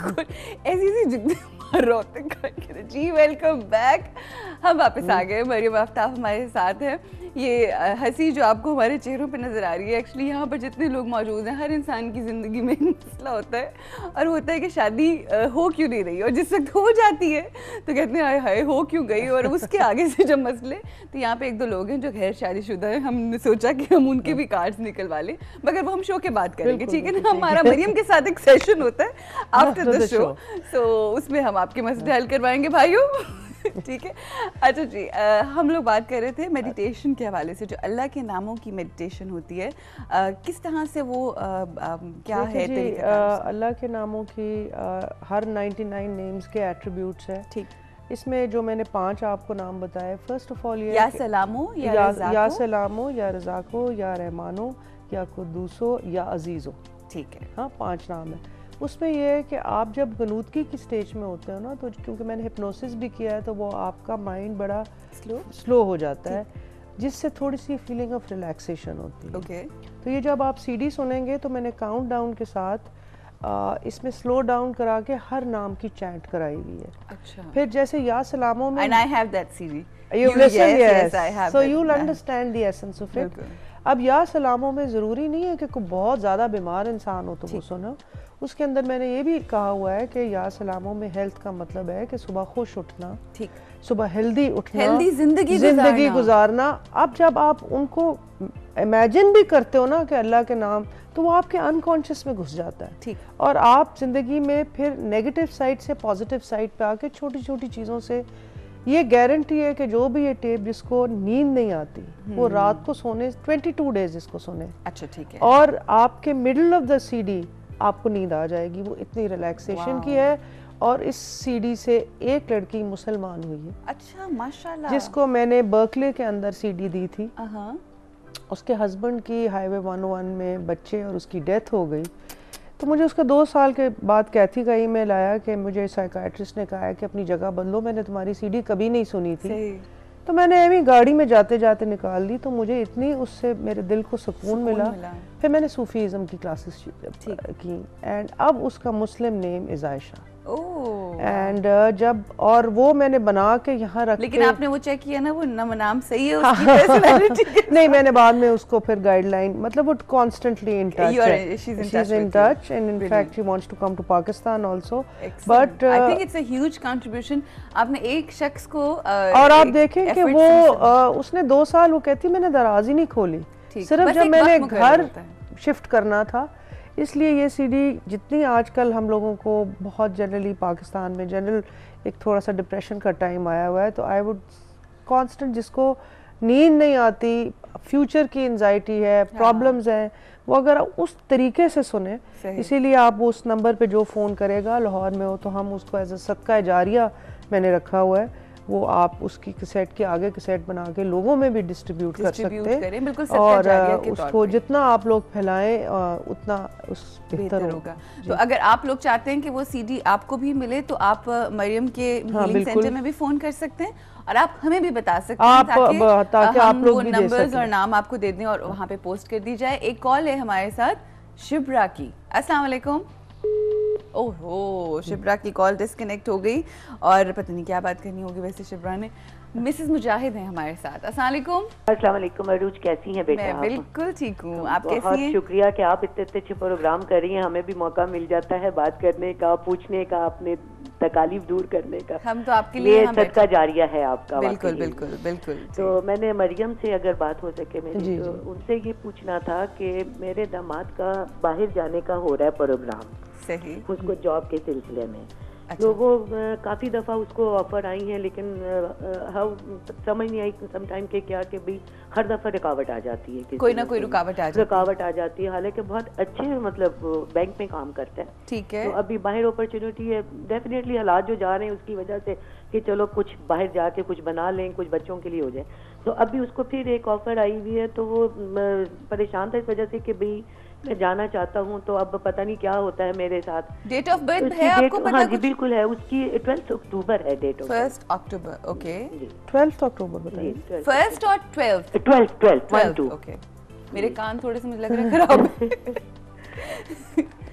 बिल्कुल ऐसी सी जितने रोते करके। जी वेलकम बैक, हम वापस आ गए। मरियम आफ्ताब हमारे साथ है। ये हंसी जो आपको हमारे चेहरों पे नज़र आ रही है, एक्चुअली यहाँ पर जितने लोग मौजूद हैं, हर इंसान की ज़िंदगी में मसला होता है और होता है कि शादी हो क्यों नहीं रही, और जिस वक्त हो जाती है तो कहते हैं हाय हाय हो क्यों गई, और उसके आगे से जब मसले। तो यहाँ पे एक दो लोग हैं जो गैर शादीशुदा हैं, हमने सोचा कि हम उनके भी कार्ड्स निकलवा लें, मगर वो हम शो के बाद करेंगे, ठीक है ना। हमारा मरियम के साथ एक सेशन होता है आफ्टर द शो, तो उसमें हम आपके मसले हल करवाएंगे भाइयों। ठीक है। अच्छा जी, हम लोग बात कर रहे थे मेडिटेशन के हवाले से, जो अल्लाह के नामों की मेडिटेशन होती है, किस तरह से वो क्या है तरीका? अल्लाह के नामों की हर 99 नेम्स के एट्रीब्यूट्स हैं। ठीक। इसमें जो मैंने 5 आपको नाम बताए, फर्स्ट ऑफ ऑल ये या सलामो, या सलामो, या रज़ाको, या रहमानो, या कुद्दूसो, या अजीज़ो। ठीक है। हाँ, 5 नाम है। उसमें यह है कि आप जब गनूदगी की स्टेज में होते हो ना, तो क्योंकि मैंने हिप्नोसिस भी किया है, तो वो आपका माइंड बड़ा स्लो हो जाता है, जिससे थोड़ी सी फीलिंग ऑफ रिलैक्सेशन होती है। ओके। तो ये जब आप सीडी सुनेंगे तो मैंने काउंट डाउन के साथ इसमें स्लो डाउन करा के हर नाम की चैंट कराई हुई है। अच्छा। फिर जैसे या सलामों में, And I have that CD. You listen, yes, I have so that. you'll understand the essence of it. अब या सलामों में ज़रूरी नहीं है कि कोई बहुत ज़्यादा बीमार इंसान हो तो वो सुनो। उसके अंदर मैंने ये भी कहा हुआ है कि या सलामों में हेल्थ का मतलब है कि सुबह खुश उठना, ठीक, सुबह हेल्दी उठना, हेल्दी जिंदगी गुजारना। अब जब आप उनको इमेजिन भी करते हो ना कि अल्लाह के नाम, तो वो आपके अनकॉन्शियस में घुस जाता है, ठीक, और आप जिंदगी में फिर नेगेटिव साइड से पॉजिटिव साइड पे आके छोटी छोटी चीज़ों से, ये गारंटी है कि जो भी ये टेप जिसको नींद नहीं आती वो रात को सोने 22 डेज इसको सुने। अच्छा, ठीक है। और आपके मिडल ऑफ द सीडी आपको नींद आ जाएगी, वो इतनी रिलैक्सेशन की है। और इस सीडी से एक लड़की मुसलमान हुई है। अच्छा, माशाल्लाह। जिसको मैंने बर्कले के अंदर सीडी दी थी। उसके हस्बैंड की हाईवे 101 में बच्चे और उसकी डेथ हो गई। तो मुझे उसका 2 साल के बाद कैथी का ईमेल आया कि मुझे साइकाइट्रिस्ट ने कहा है कि अपनी जगह बदलो, मैंने तुम्हारी सीडी कभी नहीं सुनी थी। तो मैंने ऐवी गाड़ी में जाते जाते निकाल ली, तो मुझे इतनी उससे मेरे दिल को सुकून मिला। फिर मैंने सूफीज़म की क्लासेस की, एंड अब उसका मुस्लिम नेम इज़ आयशा। एंड जब और वो मैंने बना के यहाँ रख, लेकिन आपने वो चेक किया ना, वो नाम सही है उसकी पर्सनालिटी? नहीं, मैंने बाद में उसको फिर गाइडलाइन, मतलब वो कॉन्स्टेंटली इन टच है, she is in touch, and in fact she wants to come to Pakistan also. But I think it's a huge contribution. आपने एक शख्स को और आप देखें कि वो उसने 2 साल, वो कहती मैंने दराज ही नहीं खोली, सिर्फ जब मैंने घर शिफ्ट करना था। इसलिए ये सीडी जितनी आजकल हम लोगों को बहुत जनरली पाकिस्तान में जनरल एक थोड़ा सा डिप्रेशन का टाइम आया हुआ है, तो आई वुड कांस्टेंट, जिसको नींद नहीं आती, फ्यूचर की एंजाइटी है, प्रॉब्लम्स हैं, वो अगर उस तरीके से सुने, इसीलिए आप उस नंबर पे जो फ़ोन करेगा, लाहौर में हो तो हम उसको एज अ सदका जारिया मैंने रखा हुआ है, वो आप उसकी कैसेट के आगे कैसेट बना के लोगों में भी डिस्ट्रीब्यूट कर सकते हैं, और उसको जितना आप लोग फैलाएं उतना उस बेहतर होगा। तो अगर आप लोग चाहते हैं कि वो सीडी आपको भी मिले, तो आप मरियम के हीलिंग सेंटर में भी फोन कर सकते हैं, और आप हमें भी बता सकते हैं ताकि आप लोग भी नंबर्स और नाम आपको दे दें और वहाँ पे पोस्ट कर दी जाए। एक कॉल है हमारे साथ शिब्रा की। अस्सलाम वालेकुम। ओहो, शिब्रा की कॉल डिस्कनेक्ट हो गई, और पता नहीं क्या बात करनी होगी वैसे शिब्रा ने। मिसेस मुजाहिद हैं हमारे साथ। अस्सलाम वालेकुम। अस्सलाम वालेकुम अरूज, कैसी हैं बेटा? मैं बिल्कुल ठीक हूँ, आप कैसी हैं? बहुत शुक्रिया कि आप इतने अच्छे प्रोग्राम कर रही हैं, हमें भी मौका मिल जाता है बात करने का, पूछने का, अपने तकालीफ दूर करने का। हम तो आपके लिए सदका जारिया है आपका। बिल्कुल बिल्कुल बिल्कुल। तो मैंने मरियम से अगर बात हो सके मेरी, तो उनसे ये पूछना था कि मेरे दामाद का बाहर जाने का हो रहा है प्रोग्राम, सही, उसको जॉब के सिलसिले में। अच्छा। तो वो काफ़ी दफ़ा उसको ऑफर आई हैं, लेकिन समझ नहीं आई समटाइम के क्या कि भाई हर दफ़ा रुकावट आ जाती है, कोई ना कोई रुकावट आ जाती है। हालांकि बहुत अच्छे मतलब बैंक में काम करता है, ठीक है, तो अभी बाहर अपॉर्चुनिटी है, डेफिनेटली हालात जो जा रहे हैं उसकी वजह से कि चलो कुछ बाहर जाके कुछ बना लें, कुछ बच्चों के लिए हो जाए। तो अभी उसको फिर एक ऑफर आई हुई है, तो वो परेशान था इस वजह से कि भाई मैं जाना चाहता हूँ, तो अब पता नहीं क्या होता है मेरे साथ। डेट ऑफ बर्थ है आपको पता? हाँ जी बिल्कुल है, उसकी 12 अक्टूबर है डेट ऑफ। 1 October, okay. 12 अक्टूबर बताइए। 1 और 12? 12 ओके। मेरे कान थोड़े से मुझे लग रहा है खराब।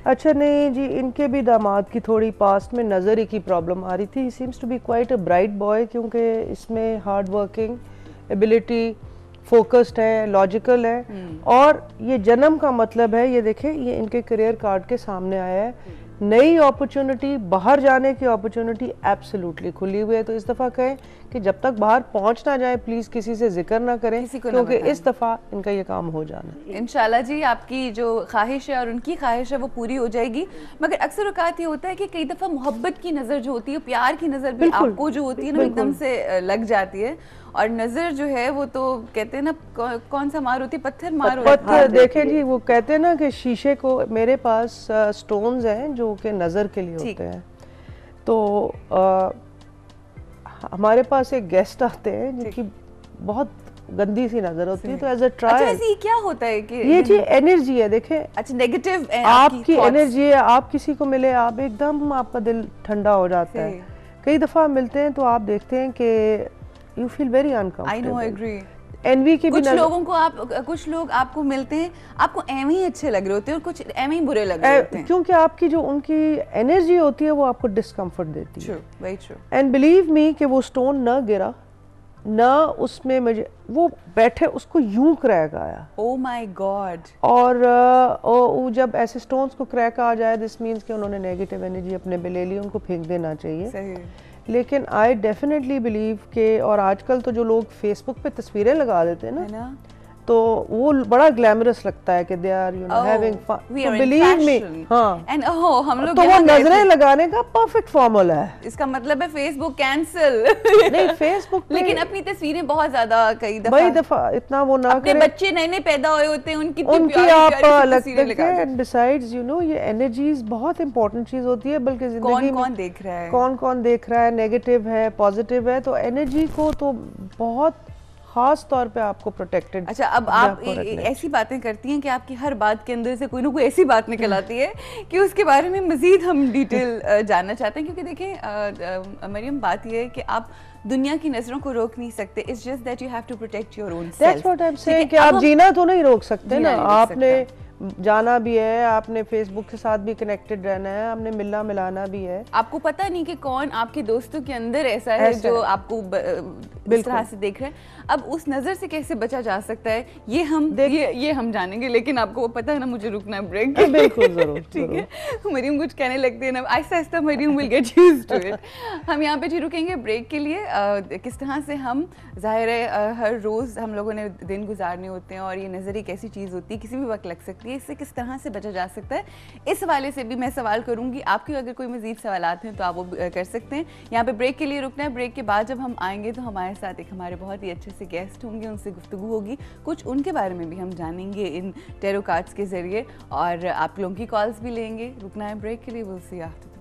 अच्छा नहीं जी, इनके भी दामाद की थोड़ी पास्ट में नज़र की प्रॉब्लम आ रही थी। He seems to be quite a bright boy, क्योंकि इसमें हार्ड वर्किंग, एबिलिटी, फोकस्ड है, लॉजिकल है। और ये जन्म का मतलब है, ये देखें, ये इनके करियर कार्ड के सामने आया है। नई अपॉर्चुनिटी, बाहर जाने की अपॉर्चुनिटी एब्सोल्युटली खुली हुई है। तो इस दफ़ा कहें कि जब तक बाहर पहुंच ना जाए प्लीज़ किसी से जिक्र ना करें, क्योंकि इस दफ़ा इनका ये काम हो जाना है। इंशाल्लाह जी, आपकी जो ख्वाहिश है और उनकी ख्वाहिश है वो पूरी हो जाएगी। मगर अक्सर औकात ये होता है कि कई दफ़ा मोहब्बत की नज़र जो होती है, प्यार की नज़र भी आपको जो होती है ना एकदम से लग जाती है। और नजर जो है वो तो कहते हैं ना, कौन सा मार होती है, पत्थर मार होती है। पत्थर देखें जी, वो कहते हैं ना कि शीशे को, मेरे पास स्टोन्स हैं जो कि नज़र के लिए होते हैं। तो हमारे पास एक गेस्ट आते हैं जिनकी बहुत गंदी सी नजर होती है, तो एज अ ट्रायल। अच्छा, ये क्या होता है कि ये जी एनर्जी है, देखें। अच्छा, नेगेटिव आपकी एनर्जी है। आप किसी को मिले, आप एकदम, आपका दिल ठंडा हो जाता है। कई दफा मिलते हैं तो आप देखते हैं कि you feel very uncomfortable. I know, I agree. Envy की भी कुछ लोगों को कुछ लोग आपको मिलते हैं, आपको एवं ही अच्छे लग रहे होते हैं और कुछ एवं ही बुरे लग रहे होते हैं, क्योंकि आपकी जो उनकी एनर्जी होती है वो आपको डिस्कम्फर्ट देती है। very true. And believe me कि वो स्टोन न गिरा, न उसमें मुझे, वो बैठे उसको यूं क्रैक आया। Oh my God. और जब ऐसे स्टोन्स को क्रैक आ जाए, दिस मीन्स कि उन्होंने नेगेटिव एनर्जी अपने में ले ली, उनको फेंक देना चाहिए। सही। लेकिन आई डेफिनेटली बिलीव के, और आजकल तो जो लोग फेसबुक पे तस्वीरें लगा देते हैं ना, तो वो बड़ा ग्लैमरस लगता है कि they are you know having fun. तो बिलीव मी, हाँ, एंड हम लोग तो वो नजरें लगाने का परफेक्ट फॉर्मूला है। इसका मतलब है फेसबुक कैंसिल। नहीं, फेसबुक लेकिन अपनी तस्वीरें बहुत ज्यादा कई दफा इतना वो ना करें। बच्चे नए नए पैदा हुए होते हैं, उनकी आप लगता है। एंड बिसाइड्स यू नो, ये एनर्जीज बहुत इंपॉर्टेंट चीज होती है, बल्कि जिंदगी में कौन देख रहा है, कौन देख रहा है, नेगेटिव है, पॉजिटिव है, तो एनर्जी को तो बहुत खास तौर पे आपको प्रोटेक्टेड। अच्छा, अब आप ऐसी बातें करती हैं कि आपकी हर बात के अंदर से कोई ना कोई ऐसी बात निकल आती है कि उसके बारे में मजीद हम डिटेल जानना चाहते हैं। क्योंकि देखें मरियम, बात ये है कि आप दुनिया की नजरों को रोक नहीं सकते। It's just that you have to protect your own self. That's what I am saying, कि आप जीना तो नहीं रोक सकते ना, आपने जाना भी है, आपने फेसबुक के साथ भी कनेक्टेड रहना है, आपने मिलना मिलाना भी है। आपको पता नहीं कि कौन आपके दोस्तों के अंदर ऐसा है जो आपको इस तरह से देख रहे हैं। अब उस नजर से कैसे बचा जा सकता है, ये हम जानेंगे। लेकिन आपको पता है ना, मुझे रुकना है ब्रेक। बिल्कुल, जरूर। ठीक है, मरियम कुछ कहने लगती है ना, आहिस्ता आहिस्ता Maryam will get used to it. हम यहाँ पे जी रुकेंगे ब्रेक के लिए। किस तरह से हम, जाहिर है हर रोज हम लोगों ने दिन गुजारने होते हैं, और ये नजर एक ऐसी चीज होती है, किसी भी वक्त लग सकती है। इससे किस तरह से बचा जा सकता है, इस हवाले से भी मैं सवाल करूंगी। आपके अगर कोई मजीद सवालात हैं तो आप वो कर सकते हैं। यहाँ पे ब्रेक के लिए रुकना है। ब्रेक के बाद जब हम आएंगे तो हमारे साथ एक हमारे बहुत ही अच्छे से गेस्ट होंगे, उनसे गुफ्तगू होगी, कुछ उनके बारे में भी हम जानेंगे इन टैरो कार्ड्स के जरिए, और आप लोगों की कॉल्स भी लेंगे। रुकना है ब्रेक के लिए। Will see you after